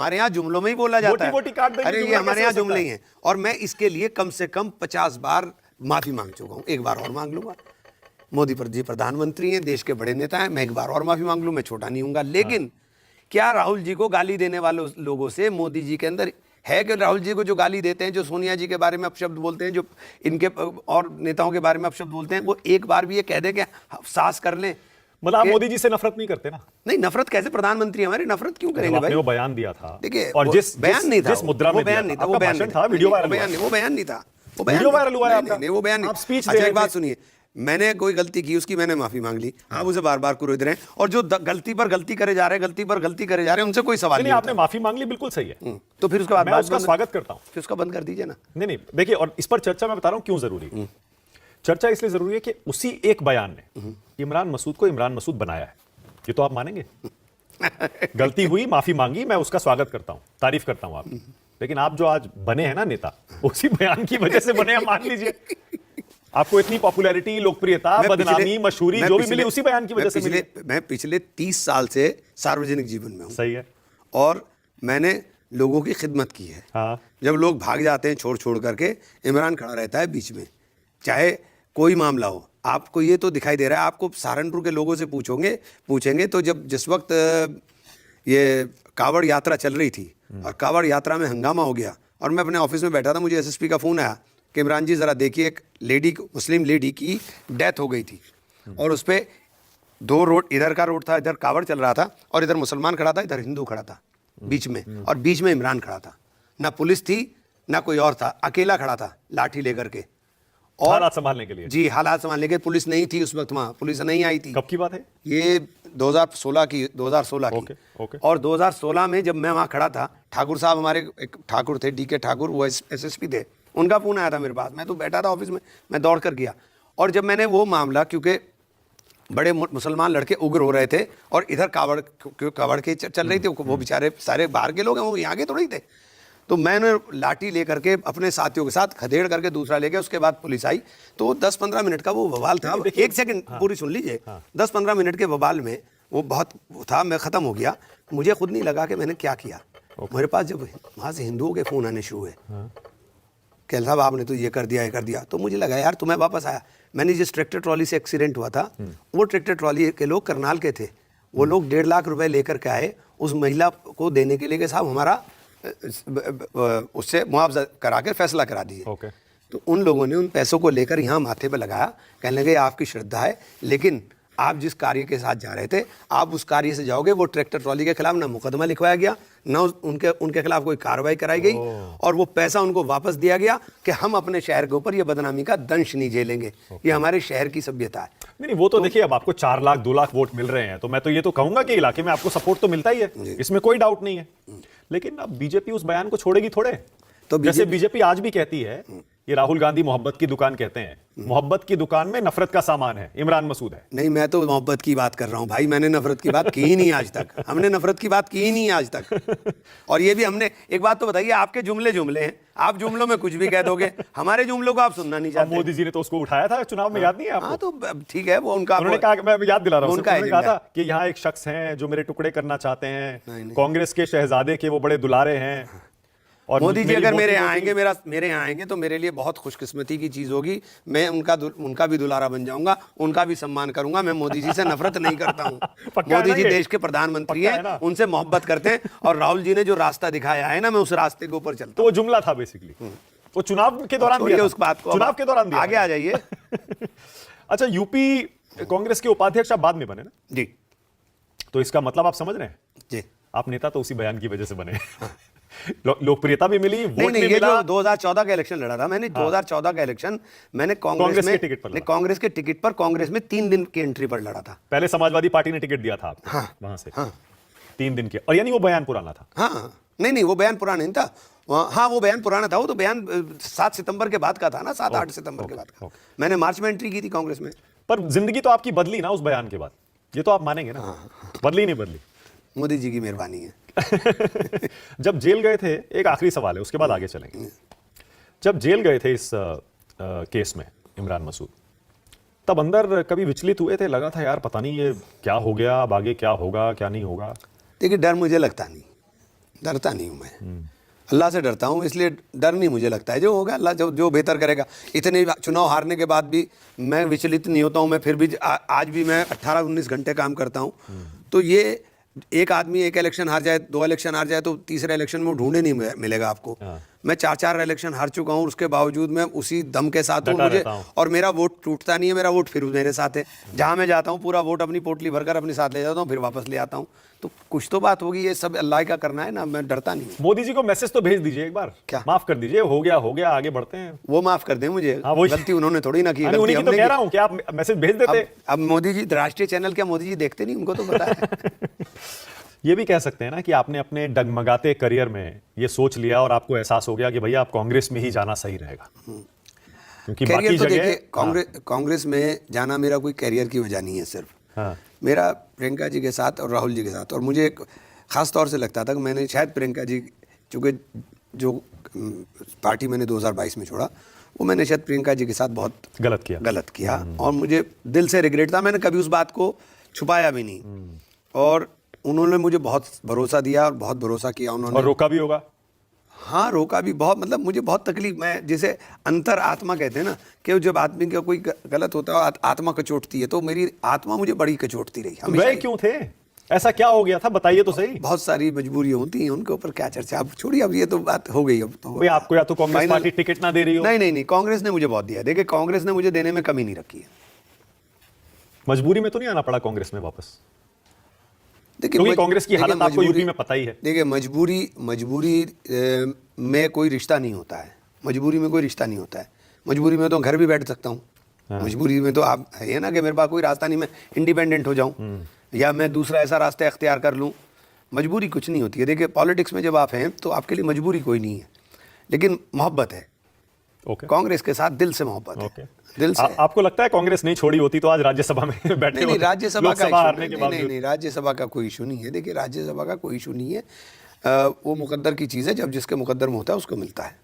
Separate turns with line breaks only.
हमारे यहाँ जुमलों में ही बोला जाता है।
मोटी काट देंगे,
अरे ये हमारे यहाँ जुमले ही हैं। और मैं इसके लिए कम से कम 50 बार माफी मांग चुका हूँ, एक बार और मांग लूंगा। मोदी जी प्रधानमंत्री हैं, देश के बड़े नेता हैं, मैं एक बार और माफी मांग लूँ, मैं छोटा नहीं हूँगा। लेकिन क्या राहुल जी को गाली देने वाले लोगों से मोदी जी के अंदर है कि राहुल जी को जो गाली देते हैं, जो सोनिया जी के बारे में अपशब्द बोलते हैं, जो इनके और नेताओं के बारे में अपशब्द बोलते हैं, वो एक बार भी ये कह दे कि साहस कर लें?
मतलब आप मोदी जी से नफरत नहीं करते ना?
नहीं, नफरत कैसे, प्रधानमंत्री हमारे, नफरत क्यों करेंगे भाई?
वो बयान दिया था,
देखिए,
और जिस
बयान नहीं था,
जिस मुद्रा में
बयान नहीं था, वो बयान
था, वीडियो वायरल,
वो बयान नहीं था,
वो वीडियो वायरल हुआ है आपका?
नहीं, वो बयान नहीं।
आप स्पीच
अच्छा एक बात सुनिए, मैंने कोई गलती की, उसकी मैंने माफी मांग ली, आप उसे बार बार क्रोध रहे हैं, और जो गलती पर गलती करे जा रहे हैं, गलती पर गलती करे जा रहे हैं, उनसे कोई सवाल नहीं।
आपने माफी मांग ली, बिल्कुल सही है।
तो फिर उसके बाद
मैं उसका स्वागत करता हूं,
फिर उसका बंद कर दीजिए ना।
नहीं, देखिए, और इस पर चर्चा मैं बता रहा हूं क्यों जरूरी। चर्चा इसलिए जरूरी है कि उसी एक बयान ने इमरान मसूद को इमरान मसूद बनाया है। ये तो आप मानेंगे? गलती हुई, माफी मांगी, मैं उसका स्वागत करता हूं, तारीफ करता हूं आपकी। लेकिन आप जो आज बने हैं ना नेता, उसी बयान की वजह से बने हैं, मान लीजिए। आपको इतनी पॉपुलैरिटी, लोकप्रियता, बदनामी, मशहूरी जो भी मिली उसी बयान की वजह से मिली।
मैं पिछले 30 साल से सार्वजनिक जीवन में हूं।
सही है। और
मैंने लोगों की खिदमत की है।
हाँ।
जब लोग भाग जाते हैं छोड़ करके, इमरान खड़ा रहता है बीच में, चाहे कोई मामला हो। आपको ये तो दिखाई दे रहा है, आपको सहारनपुर के लोगों से पूछेंगे तो जब जिस वक्त ये कावड़ यात्रा चल रही थी और कावड़ यात्रा में हंगामा हो गया, और मैं अपने ऑफिस में बैठा था, मुझे एसएसपी का फ़ोन आया कि इमरान जी ज़रा देखिए, एक लेडी, मुस्लिम लेडी की डेथ हो गई थी, और उस पर 2 रोड, इधर का रोड था, इधर कावड़ चल रहा था, और इधर मुसलमान खड़ा था, इधर हिंदू खड़ा था बीच में, और बीच में इमरान खड़ा था। ना पुलिस थी ना कोई और था, अकेला खड़ा था लाठी लेकर के, और
हालात संभालने के लिए।
जी, हालात संभालने के। पुलिस नहीं थी उस वक्त, वहाँ पुलिस नहीं आई थी।
कब की बात है
ये? 2016 की।
ओके।
और 2016 में जब मैं वहाँ खड़ा था, ठाकुर साहब, हमारे एक ठाकुर थे, डीके ठाकुर, वो एसएसपी थे, उनका फोन आया था मेरे पास। मैं तो बैठा था ऑफिस में, मैं दौड़ कर गया, और जब मैंने वो मामला, क्योंकि बड़े मुसलमान लड़के उग्र हो रहे थे, और इधर कावड़ के चल रही थी, वो बेचारे सारे बाहर के लोग हैं, वो यहाँ के थोड़े ही थे। तो मैंने लाठी लेकर के अपने साथियों के साथ खदेड़ करके दूसरा ले गया। उसके बाद पुलिस आई, तो 10-15 मिनट का वो बवाल था। एक सेकंड पूरी सुन लीजिए। 10-15 मिनट के बवाल में वो बहुत था, मैं ख़त्म हो गया। मुझे खुद नहीं लगा कि मैंने क्या किया। मेरे पास जब वहाँ से हिंदुओं के फ़ोन आने शुरू हुए, कह साहब आपने तो ये कर दिया, तो मुझे लगा यार, तो मैं वापस आया। मैंने जिस ट्रैक्टर ट्रॉली से एक्सीडेंट हुआ था, वो ट्रैक्टर ट्रॉली के लोग करनाल के थे। वो लोग 1.5 लाख रुपए लेकर के आए उस महिला को देने के लिए कि साहब हमारा उससे मुआवजा करा के फैसला करा दीजिए। तो उन लोगों ने उन पैसों को लेकर यहाँ माथे पे लगाया, कहने लगे आपकी श्रद्धा है, लेकिन आप जिस कार्य के साथ जा रहे थे, आप उस कार्य से जाओगे। वो ट्रैक्टर ट्रॉली के खिलाफ ना मुकदमा लिखवाया गया, ना उनके खिलाफ कोई कार्रवाई कराई गई, और वो पैसा उनको वापस दिया गया कि हम अपने शहर के ऊपर ये बदनामी का दंश नहीं झेलेंगे। ये हमारे शहर की सभ्यता है।
नहीं, वो तो देखिए, अब आपको 4 लाख 2 लाख वोट मिल रहे हैं, तो मैं तो ये तो कहूंगा कि इलाके में आपको सपोर्ट तो मिलता ही है, इसमें कोई डाउट नहीं है। लेकिन अब बीजेपी उस बयान को छोड़ेगी थोड़े। तो जैसे बीजेपी आज भी कहती है, ये राहुल गांधी मोहब्बत की दुकान कहते हैं, मोहब्बत की दुकान में नफरत का सामान है, इमरान मसूद है।
नहीं, मैं तो मोहब्बत की बात कर रहा हूं भाई, मैंने नफरत की बात की ही नहीं आज तक। हमने नफरत की बात की ही नहीं आज तक। और ये भी हमने, एक बात तो बताइए, आपके जुमले हैं, आप जुमलों में कुछ भी कह दोगे, हमारे जुमलों को आप सुनना नहीं चाहते।
मोदी जी ने तो उसको उठाया था चुनाव में, याद नहीं है आपको?
हाँ, तो ठीक है, वो उन्होंने
कहा, मैं याद दिला रहा हूं, उन्होंने कहा था कि यहाँ एक शख्स हैं जो मेरे टुकड़े करना चाहते हैं, कांग्रेस के शहजादे के वो बड़े दुलारे हैं, और
मोदी जी अगर मेरे यहाँ आएंगे तो मेरे लिए बहुत खुशकिस्मती की चीज़ होगी। मैं उनका भी दुलारा बन जाऊंगा, उनका भी सम्मान करूंगा। मैं मोदी जी से नफरत नहीं करता हूँ। मोदी जी देश के प्रधानमंत्री हैं, उनसे मोहब्बत करते हैं, और राहुल जी ने जो रास्ता दिखाया है ना, मैं उस रास्ते के ऊपर चलता हूँ।
तो वो जुमला था बेसिकली, वो चुनाव के दौरान दिया,
उस बात को
चुनाव के दौरान दिया।
आगे आ जाइए।
अच्छा, यूपी कांग्रेस के उपाध्यक्ष आप बाद में बने ना
जी,
तो इसका मतलब आप समझ रहे हैं
जी,
आप नेता तो उसी बयान की वजह से बने। लोकप्रियता भी मिली, वोट
नहीं,
भी
ये
मिला।
जो 2014 का इलेक्शन लड़ा था मैंने, 2014 का इलेक्शन मैंने कांग्रेस
के टिकट पर,
कांग्रेस के टिकट पर, कांग्रेस में 3 दिन की एंट्री पर लड़ा था।
पहले समाजवादी पार्टी ने टिकट दिया था आपको।
हाँ,
वहां से।
हाँ,
3 दिन के, और यानी वो बयान पुराना था।
हाँ, नहीं, वो बयान पुराना नहीं था। हाँ, वो बयान पुराना था। वो तो बयान 7 सितंबर के बाद का था ना, 7-8 सितंबर के बाद का। मैंने मार्च में एंट्री की थी कांग्रेस में।
पर जिंदगी तो आपकी बदली ना उस बयान के बाद, ये तो आप मानेंगे ना? बदली नहीं बदली?
मोदी जी की मेहरबानी है।
जब जेल गए थे, एक आखिरी सवाल है, उसके बाद आगे चलेंगे। जब जेल गए थे इस केस में इमरान मसूद, तब अंदर कभी विचलित हुए थे? लगा था यार पता नहीं ये क्या हो गया, अब आगे क्या होगा क्या नहीं होगा?
देखिए, डर मुझे लगता नहीं, डरता नहीं हूँ मैं, अल्लाह से डरता हूँ, इसलिए डर नहीं मुझे लगता है। जो होगा अल्लाह जो बेहतर करेगा। इतने चुनाव हारने के बाद भी मैं विचलित नहीं होता हूँ, मैं फिर भी आज भी मैं 18-19 घंटे काम करता हूँ। तो ये एक आदमी एक इलेक्शन हार जाए, 2 इलेक्शन हार जाए तो तीसरे इलेक्शन में ढूंढे नहीं मिलेगा आपको। मैं 4 इलेक्शन हार चुका हूँ, उसके बावजूद मैं उसी दम के साथ हूँ मुझे, और मेरा वोट टूटता नहीं है, मेरा वोट फिर मेरे साथ है। जहाँ मैं जाता हूँ पूरा वोट अपनी पोटली भरकर अपने साथ ले जाता हूँ, फिर वापस ले आता हूँ। तो कुछ तो बात होगी, ये सब अल्लाह का करना है ना, मैं डरता नहीं हूँ।
मोदी जी को मैसेज तो भेज दीजिए एक बार,
क्या?
माफ कर दीजिए, हो गया आगे बढ़ते हैं।
वो माफ कर दें मुझे, गलती उन्होंने थोड़ी ना की,
उन्हीं
गलती
की तो
हमने
कह
की।
रहा हूं कि आप मैसेज भेज देते।
अब मोदी जी राष्ट्रीय चैनल क्या मोदी जी देखते नहीं, उनको तो पता है।
ये भी कह सकते हैं ना कि आपने अपने डगमगाते करियर में ये सोच लिया और आपको एहसास हो गया कि भैया आप कांग्रेस में ही जाना सही रहेगा, क्योंकि बाकी
कैरियर तो
जगह
देखिए, कांग्रेस में जाना मेरा कोई कैरियर की वजह नहीं है सिर्फ।
हाँ।
मेरा प्रियंका जी के साथ और राहुल जी के साथ, और मुझे एक ख़ास तौर से लगता था कि मैंने शायद प्रियंका जी, चूँकि जो पार्टी मैंने 2022 में छोड़ा, वो मैंने शायद प्रियंका जी के साथ बहुत गलत किया और मुझे दिल से रिग्रेट था। मैंने कभी उस बात को छुपाया भी नहीं, और उन्होंने मुझे बहुत भरोसा दिया और बहुत भरोसा किया उन्होंने,
और रोका भी होगा।
हाँ, रोका भी बहुत, मतलब मुझे बहुत तकलीफ, मैं जिसे अंतर आत्मा कहते हैं ना, कि जब आदमी का कोई गलत होता है आत्मा कचोटती है, तो मेरी आत्मा मुझे बड़ी कचोटती रही हमेशा।
गए क्यों थे, ऐसा क्या हो गया था, बताइए तो सही।
बहुत सारी मजबूरियां होती हैं, उनके ऊपर क्या चर्चा, अब छोड़िए, अब ये तो बात हो गई। अब तो
भाई आपको या तो कांग्रेस पार्टी टिकट ना दे रही हो।
नहीं, कांग्रेस ने मुझे बहुत दिया। देखिए, कांग्रेस ने मुझे देने में कमी नहीं रखी है।
मजबूरी में तो नहीं आना पड़ा कांग्रेस में वापस?
देखिए,
कांग्रेस की हालत आपको यूपी में पता ही है।
देखिए, मजबूरी में कोई रिश्ता नहीं होता है, मजबूरी में कोई रिश्ता नहीं होता है। मजबूरी में तो घर भी बैठ सकता हूँ, मजबूरी में तो आप है ना कि मेरे पास कोई रास्ता नहीं, मैं इंडिपेंडेंट हो जाऊँ या मैं दूसरा ऐसा रास्ता अख्तियार कर लूँ। मजबूरी कुछ नहीं होती है। देखिए, पॉलिटिक्स में जब आप हैं तो आपके लिए मजबूरी कोई नहीं है, लेकिन मोहब्बत है। कांग्रेस के साथ दिल से मोहब्बत है, दिल से।
आपको लगता है कांग्रेस नहीं छोड़ी होती तो आज राज्यसभा में बैठे
नहीं, राज्यसभा का
हारने के बाद?
नहीं, राज्यसभा का कोई इशू नहीं है। देखिए, राज्यसभा का कोई इशू नहीं है, वो मुकद्दर की चीज़ है, जब जिसके मुकद्दर में होता है उसको मिलता है।